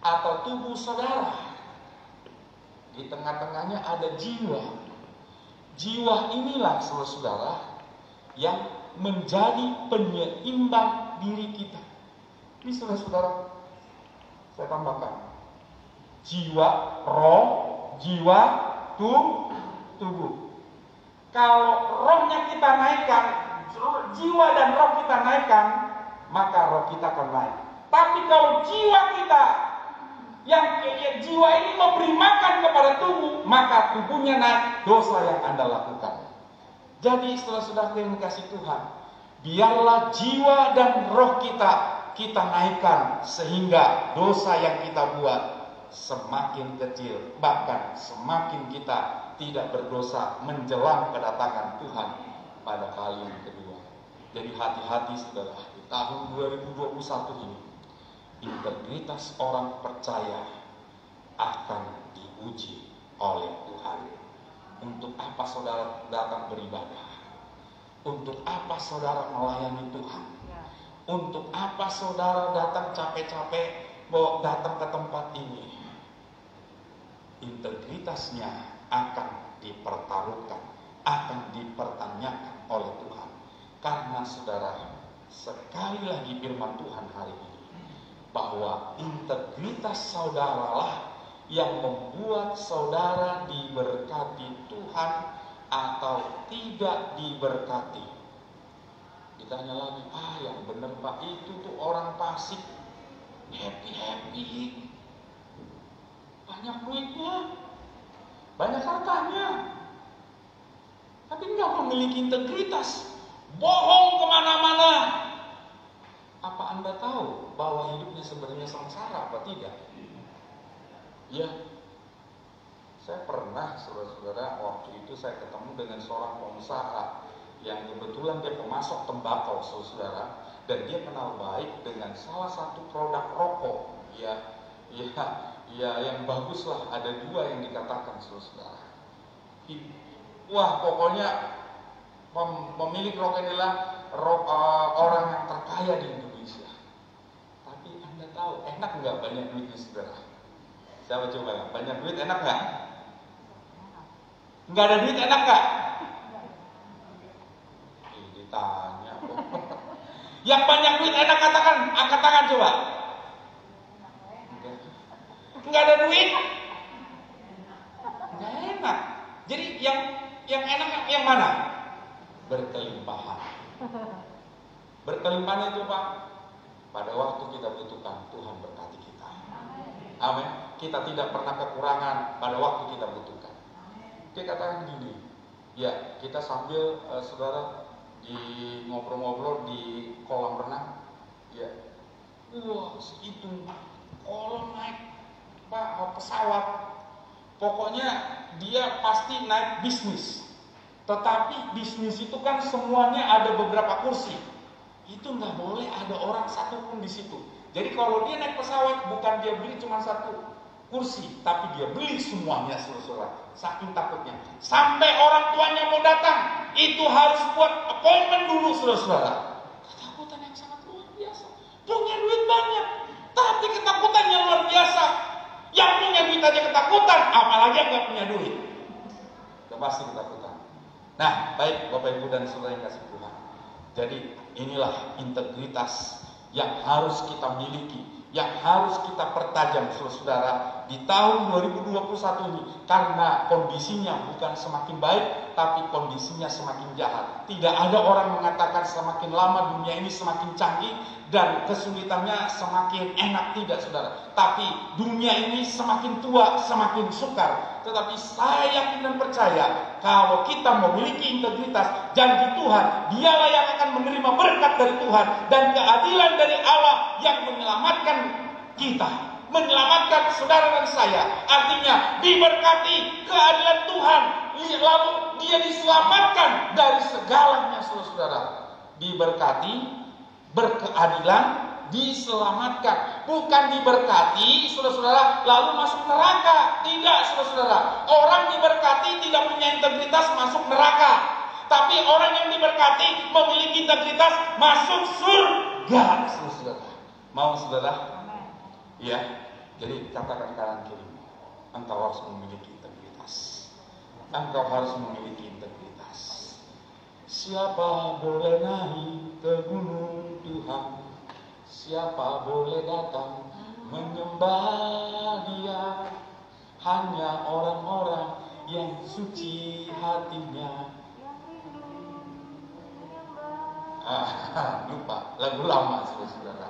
C: atau tubuh saudara? Di tengah-tengahnya ada jiwa. Jiwa inilah saudara yang menjadi penyeimbang diri kita. Ini saudara-saudara, saya tambahkan. Jiwa, roh, jiwa, tubuh. Kalau rohnya kita naikkan, jiwa dan roh kita naikkan, maka roh kita akan naik. Tapi kalau jiwa kita, yang jiwa ini memberi makan kepada tubuh, maka tubuhnya naik, dosa yang Anda lakukan. Jadi saudara-saudara yang dikasih Tuhan, biarlah jiwa dan roh kita naikkan, sehingga dosa yang kita buat semakin kecil, bahkan semakin kita tidak berdosa menjelang kedatangan Tuhan pada kali yang kedua. Jadi hati-hati saudara, di tahun 2021 ini integritas orang percaya akan diuji oleh Tuhan. Untuk apa saudara datang beribadah? Untuk apa saudara melayani Tuhan? Untuk apa saudara datang capek-capek mau datang ke tempat ini? Integritasnya akan dipertaruhkan, akan dipertanyakan oleh Tuhan. Karena saudara, sekali lagi firman Tuhan hari ini, bahwa integritas saudaralah yang membuat saudara diberkati Tuhan atau tidak diberkati. Ditanya lagi, yang benar Pak, itu tuh orang fasik, happy, banyak duitnya, banyak hartanya, tapi nggak memiliki integritas, bohong kemana-mana. Apa Anda tahu bahwa hidupnya sebenarnya sengsara apa tidak? Ya, saya pernah saudara-saudara, waktu itu saya ketemu dengan seorang pengusaha yang kebetulan dia pemasok tembakau saudara, dan dia kenal baik dengan salah satu produk rokok, yang bagus lah, ada dua yang dikatakan saudara. Wah, pokoknya pemilik rokok inilah orang yang terkaya di Indonesia. Tapi Anda tahu enak nggak banyak duitnya saudara? Siapa coba? Banyak duit enak nggak? Nggak ada duit enak nggak? Ditanya. Yang banyak duit enak katakan, angkat tangan coba. Nggak ada duit, nggak enak. Jadi yang enak yang mana? Berkelimpahan. Berkelimpahan itu Pak, pada waktu kita butuhkan Tuhan berkati kita. Amin. Kita tidak pernah kekurangan pada waktu kita butuhkan. Dia katakan gini, ya kita sambil saudara di ngobrol-ngobrol di kolam renang, ya, sehitung kolam naik Pak pesawat, pokoknya dia pasti naik bisnis. Tetapi bisnis itu kan semuanya ada beberapa kursi. Itu nggak boleh ada orang satu pun di situ. Jadi kalau dia naik pesawat, bukan dia beli cuma satu kursi, tapi dia beli semuanya saudara. Saking takutnya. Sampai orang tuanya mau datang, itu harus buat appointment dulu saudara. Ketakutan yang sangat luar biasa. Punya duit banyak, tapi ketakutannya luar biasa. Yang punya duit aja ketakutan, apalagi yang nggak punya duit. Udah pasti ketakutan. Nah, baik Bapak Ibu dan saudara yang kasih Tuhan. Jadi inilah integritas yang harus kita miliki, yang harus kita pertajam saudara di tahun 2021 ini, karena kondisinya bukan semakin baik, tapi kondisinya semakin jahat. Tidak ada orang mengatakan semakin lama dunia ini semakin canggih dan kesulitannya semakin enak, tidak saudara. Tapi dunia ini semakin tua, semakin sukar. Tetapi saya yakin dan percaya, kalau kita memiliki integritas, janji Tuhan, dialah yang akan menerima berkat dari Tuhan dan keadilan dari Allah yang menyelamatkan kita, menyelamatkan saudara dan saya. Artinya diberkati keadilan Tuhan, lalu dia diselamatkan dari segalanya, saudara. Diberkati, berkeadilan, diselamatkan. Bukan diberkati, saudara-saudara, lalu masuk neraka. Tidak, saudara-saudara. Orang diberkati tidak punya integritas masuk neraka. Tapi orang yang diberkati memiliki integritas masuk surga, saudara. Mau, saudara? Ya. Jadi katakan kanan kiri, engkau harus memiliki integritas. Engkau harus memiliki integritas. Siapa boleh naik ke gunung Tuhan? Siapa boleh datang menyembah Dia? Hanya orang-orang yang suci hatinya. Lupa lagu lama, saudara.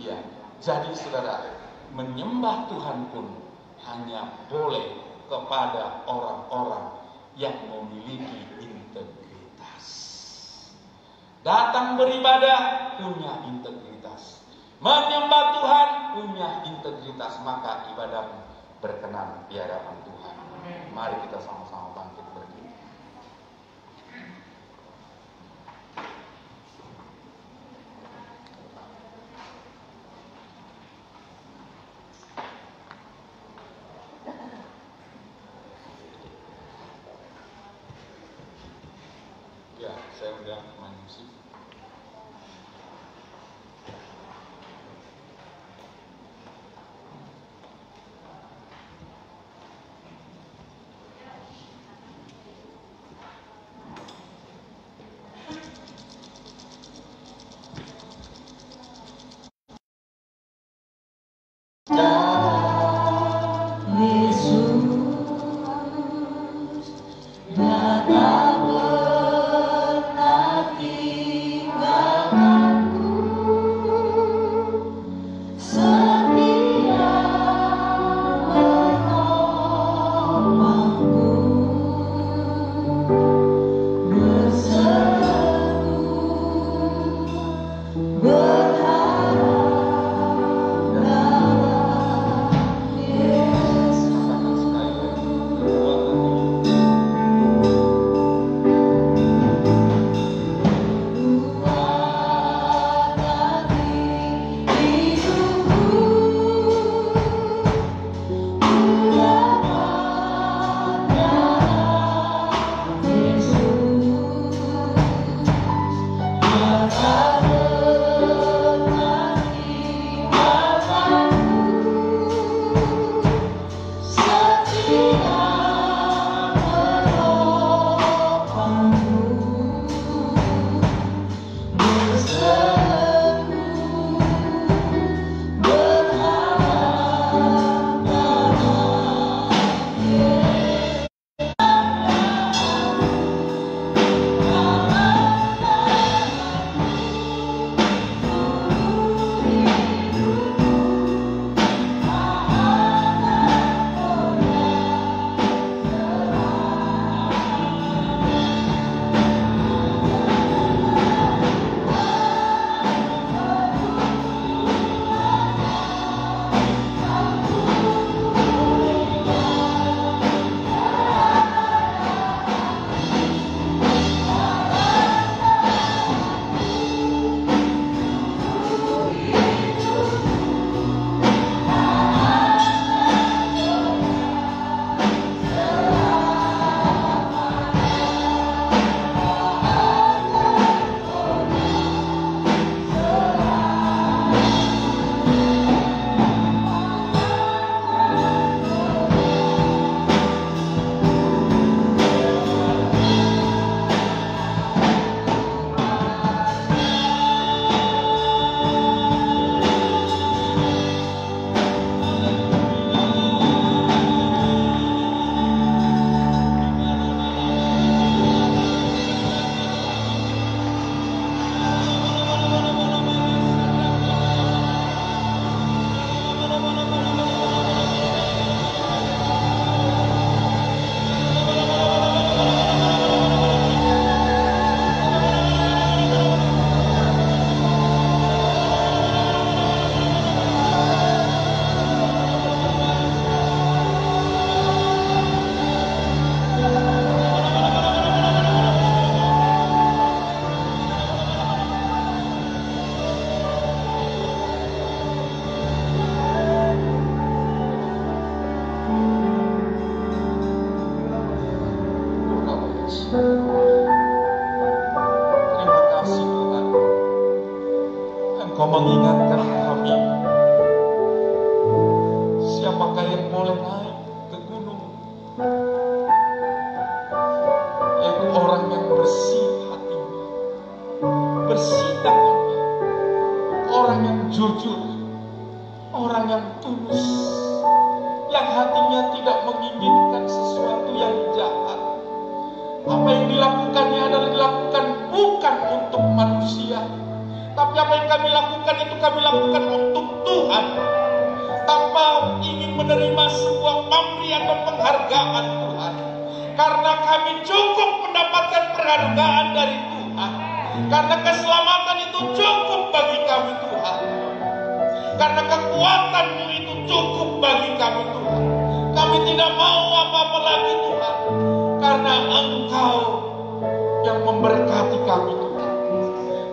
C: Ya, jadi saudara, menyembah Tuhan pun hanya boleh kepada orang-orang yang memiliki integritas. Datang beribadah punya integritas, menyembah Tuhan punya integritas, maka ibadahmu berkenan di hadapan Tuhan. Mari kita sama-sama bangkit berdiri. Ya, saya udah main musik.
A: Yesus datang berarti
C: Engkau mengingatkan kami, siapakah yang boleh naik ke gunung? Yaitu orang yang bersih hatinya, bersih tangannya, orang yang jujur, orang yang tulus, yang hatinya tidak menginginkan sesuatu yang jahat. Apa yang dilakukannya adalah dilakukan bukan untuk manusia, tapi apa yang kami lakukan itu kami lakukan untuk Tuhan, tanpa ingin menerima sebuah pamrih atau penghargaan Tuhan. Karena kami cukup mendapatkan penghargaan dari Tuhan, karena keselamatan itu cukup bagi kami Tuhan, karena kekuatan-Mu itu cukup bagi kami Tuhan. Kami tidak mau apa-apa lagi Tuhan, karena Engkau yang memberkati kami Tuhan.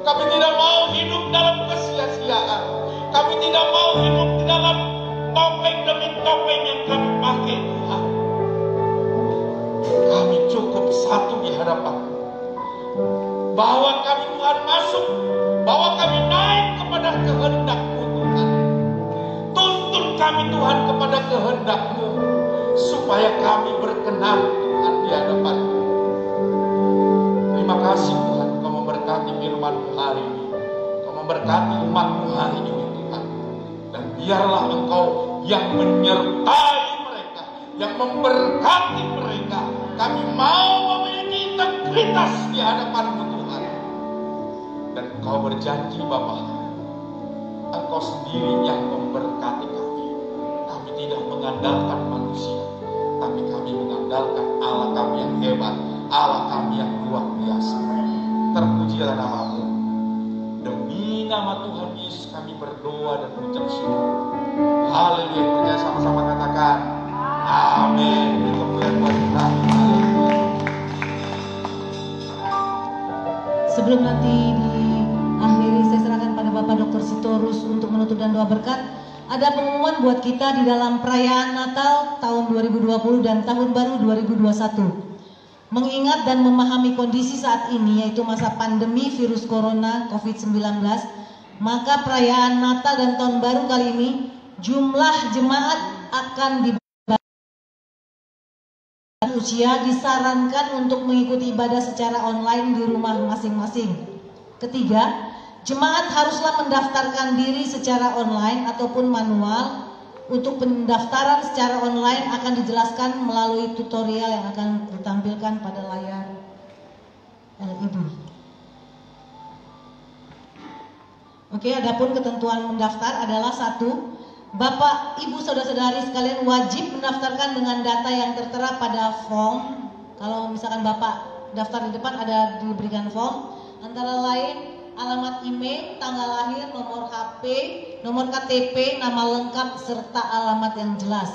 C: Kami tidak mau hidup dalam kesia-siaan. Kami tidak mau hidup di dalam topeng demi topeng yang kami pakai Tuhan. Kami cukup satu di hadapan-Mu, bahwa kami Tuhan masuk, bahwa kami naik kepada kehendak-Mu Tuhan. Tuntun kami Tuhan kepada kehendak-Mu, supaya kami berkenan Tuhan di hadapan-Mu. Terima kasih Tuhan, Kau memberkati firman-Mu hari ini, Kau memberkati umat-Mu hari ini Tuhan. Dan biarlah Engkau yang menyertai mereka, yang memberkati mereka. Kami mau memiliki integritas di hadapan-Mu Tuhan. Dan Engkau berjanji Bapa, Engkau sendiri yang memberkati kami. Kami tidak mengandalkan manusia, tapi kami mengandalkan Allah kami yang hebat, Allah kami yang luar biasa. Terpujilah nama-Mu. Demi nama Tuhan Yesus kami berdoa dan mengucap syukur. Haleluya. Percaya sama-sama katakan amin. Kemuliaan buat Tuhan.
A: Sebelum nanti diakhiri, saya serahkan pada Bapak Dr. Sitorus untuk menutup dan doa berkat. Ada pengumuman buat kita di dalam perayaan Natal tahun 2020 dan Tahun Baru 2021. Mengingat dan memahami kondisi saat ini, yaitu masa pandemi virus corona COVID-19, maka perayaan Natal dan Tahun Baru kali ini jumlah jemaat akan usia disarankan untuk mengikuti ibadah secara online di rumah masing-masing. Ketiga, jemaat haruslah mendaftarkan diri secara online ataupun manual. Untuk pendaftaran secara online akan dijelaskan melalui tutorial yang akan ditampilkan pada layar LED. Oke, adapun ketentuan mendaftar adalah 1. Bapak, Ibu, Saudara-saudari sekalian wajib mendaftarkan dengan data yang tertera pada form. Kalau misalkan Bapak daftar di depan ada diberikan form, antara lain alamat email, tanggal lahir, nomor HP, nomor KTP, nama lengkap, serta alamat yang jelas.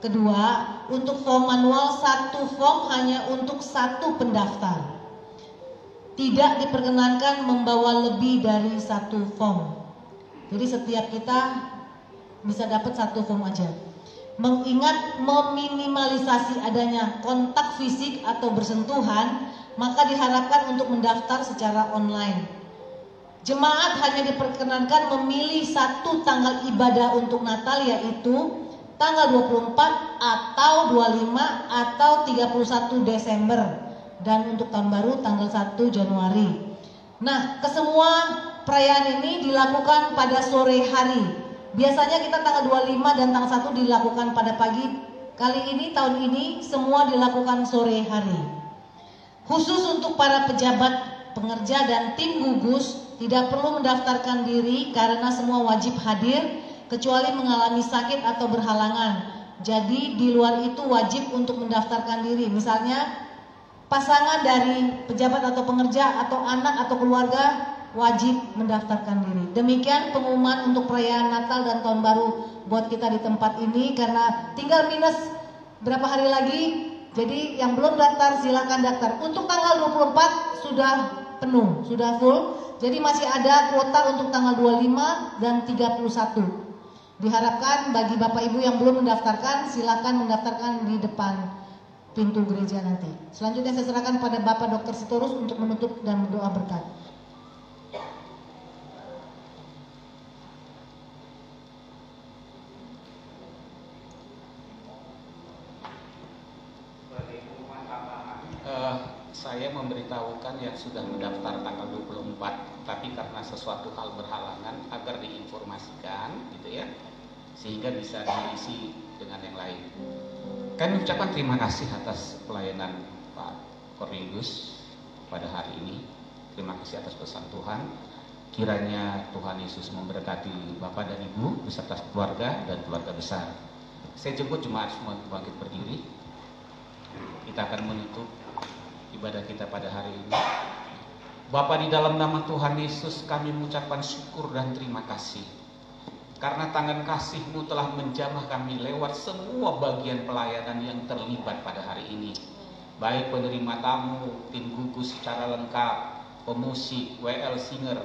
A: Kedua, untuk form manual, 1 form hanya untuk 1 pendaftar. Tidak diperkenankan membawa lebih dari 1 form. Jadi setiap kita bisa dapat 1 form aja. Mengingat meminimalisasi adanya kontak fisik atau bersentuhan, maka diharapkan untuk mendaftar secara online. Jemaat hanya diperkenankan memilih 1 tanggal ibadah untuk Natal, yaitu tanggal 24 atau 25 atau 31 Desember, dan untuk tahun baru tanggal 1 Januari. Nah, kesemua perayaan ini dilakukan pada sore hari. Biasanya kita tanggal 25 dan tanggal 1 dilakukan pada pagi. Kali ini, tahun ini semua dilakukan sore hari. Khusus untuk para pejabat, pengerja dan tim gugus tidak perlu mendaftarkan diri karena semua wajib hadir kecuali mengalami sakit atau berhalangan. Jadi di luar itu wajib untuk mendaftarkan diri. Misalnya pasangan dari pejabat atau pengerja atau anak atau keluarga wajib mendaftarkan diri. Demikian pengumuman untuk perayaan Natal dan Tahun Baru buat kita di tempat ini, karena tinggal minus berapa hari lagi. Jadi yang belum daftar silakan daftar. Untuk tanggal 24 sudah penuh, sudah full. Jadi masih ada kuota untuk tanggal 25 dan 31. Diharapkan bagi Bapak Ibu yang belum mendaftarkan, silakan mendaftarkan di depan pintu gereja nanti. Selanjutnya saya serahkan pada Bapak Dr. Sitorus untuk menutup dan berdoa berkat.
D: saya memberitahukan yang sudah mendaftar tanggal 24, tapi karena sesuatu hal berhalangan agar diinformasikan gitu ya, sehingga bisa diisi dengan yang lain. Kami ucapkan terima kasih atas pelayanan Pak Cornelius pada hari ini. Terima kasih atas pesan Tuhan. Kiranya Tuhan Yesus memberkati Bapak dan Ibu beserta keluarga dan keluarga besar. Saya jemput jemaat semua bangkit berdiri. Kita akan menutup ibadah kita pada hari ini. Bapa, di dalam nama Tuhan Yesus kami mengucapkan syukur dan terima kasih karena tangan kasih-Mu telah menjamah kami lewat semua bagian pelayanan yang terlibat pada hari ini, baik penerima tamu, tim gugus secara lengkap, pemusik, WL singer,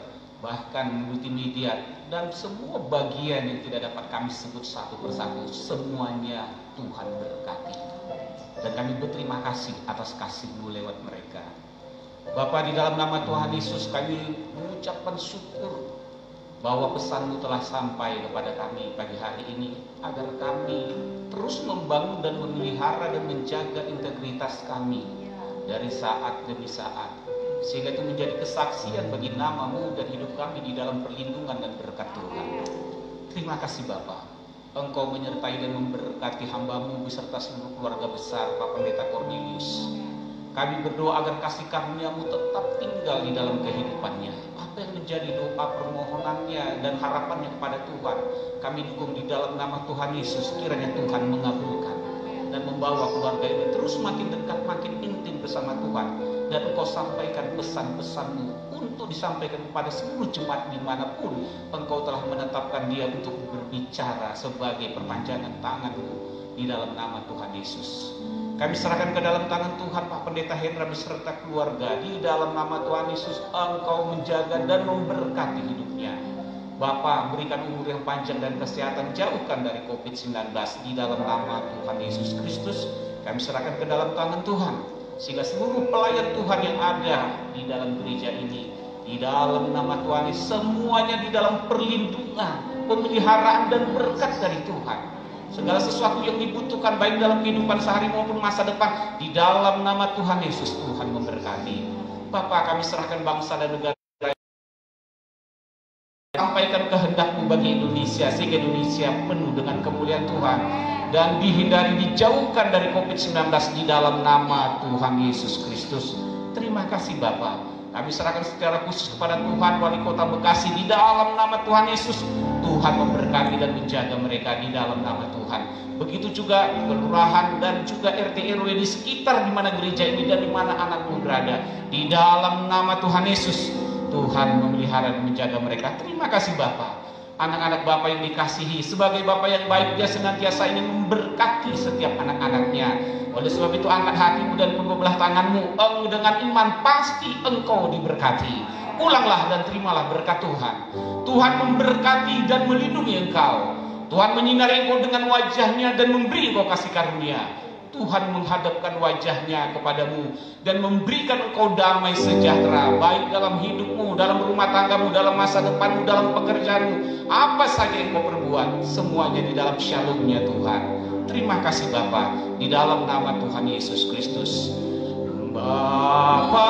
D: bahkan multimedia, dan semua bagian yang tidak dapat kami sebut satu persatu. Semuanya Tuhan berkati, dan kami berterima kasih atas kasih-Mu lewat mereka. Bapa, di dalam nama Tuhan Yesus kami mengucapkan syukur bahwa pesan-Mu telah sampai kepada kami pagi hari ini, agar kami terus membangun dan memelihara dan menjaga integritas kami dari saat demi saat, sehingga itu menjadi kesaksian bagi nama-Mu dan hidup kami di dalam perlindungan dan berkat Tuhan. Terima kasih Bapa, Engkau menyertai dan memberkati hamba-Mu beserta seluruh keluarga besar Pak Pendeta Cornelius. Kami berdoa agar kasih karunia-Mu tetap tinggal di dalam kehidupannya. Apa yang menjadi doa permohonannya dan harapannya kepada Tuhan, kami dukung di dalam nama Tuhan Yesus. Kiranya Tuhan mengabulkan dan membawa keluarga ini terus makin dekat, makin intim bersama Tuhan. Dan Engkau sampaikan pesan-pesan-Mu untuk disampaikan kepada seluruh jemaat dimanapun Engkau telah menetapkan dia untuk berbicara sebagai perpanjangan tangan-Mu di dalam nama Tuhan Yesus. Kami serahkan ke dalam tangan Tuhan Pak Pendeta Hendra beserta keluarga. Di dalam nama Tuhan Yesus Engkau menjaga dan memberkati hidupnya. Bapa, berikan umur yang panjang dan kesehatan, jauhkan dari COVID-19. Di dalam nama Tuhan Yesus Kristus kami serahkan ke dalam tangan Tuhan, sehingga seluruh pelayan Tuhan yang ada di dalam gereja ini, di dalam nama Tuhan Yesus, semuanya di dalam perlindungan, pemeliharaan dan berkat dari Tuhan. Segala sesuatu yang dibutuhkan baik dalam kehidupan sehari maupun masa depan, di dalam nama Tuhan Yesus Tuhan memberkati. Bapa, kami serahkan bangsa dan negara, sampaikan kehendak-Mu bagi Indonesia, sehingga Indonesia penuh dengan kemuliaan Tuhan dan dihindari, dijauhkan dari COVID-19 di dalam nama Tuhan Yesus Kristus. Terima kasih Bapa. Kami serahkan secara khusus kepada Tuhan Wali Kota Bekasi, di dalam nama Tuhan Yesus. Tuhan memberkati dan menjaga mereka di dalam nama Tuhan. Begitu juga kelurahan dan juga RT RW di sekitar di mana gereja ini dan di mana anak-Mu berada. Di dalam nama Tuhan Yesus, Tuhan memelihara dan menjaga mereka. Terima kasih Bapa. Anak-anak Bapa yang dikasihi, sebagai Bapa yang baik, Dia senantiasa ingin memberkati setiap anak-anaknya. Oleh sebab itu angkat hatimu dan kedua belah tanganmu, dengan iman pasti engkau diberkati. Pulanglah dan terimalah berkat Tuhan. Tuhan memberkati dan melindungi engkau. Tuhan menyinari engkau dengan wajahnya dan memberi engkau kasih karunia. Tuhan menghadapkan wajahnya kepadamu dan memberikan engkau damai sejahtera, baik dalam hidupmu, dalam rumah tanggamu, dalam masa depanmu, dalam pekerjaanmu. Apa saja yang kau perbuat, semuanya di dalam shalom-Nya Tuhan. Terima kasih Bapa, di dalam nama Tuhan Yesus Kristus. Bapa,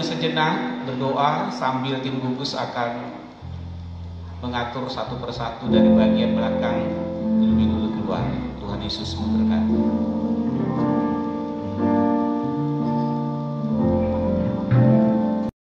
D: sejenak berdoa sambil tim gugus akan mengatur satu persatu dari bagian belakang lebih dulu keluar. Tuhan Yesus memberkati.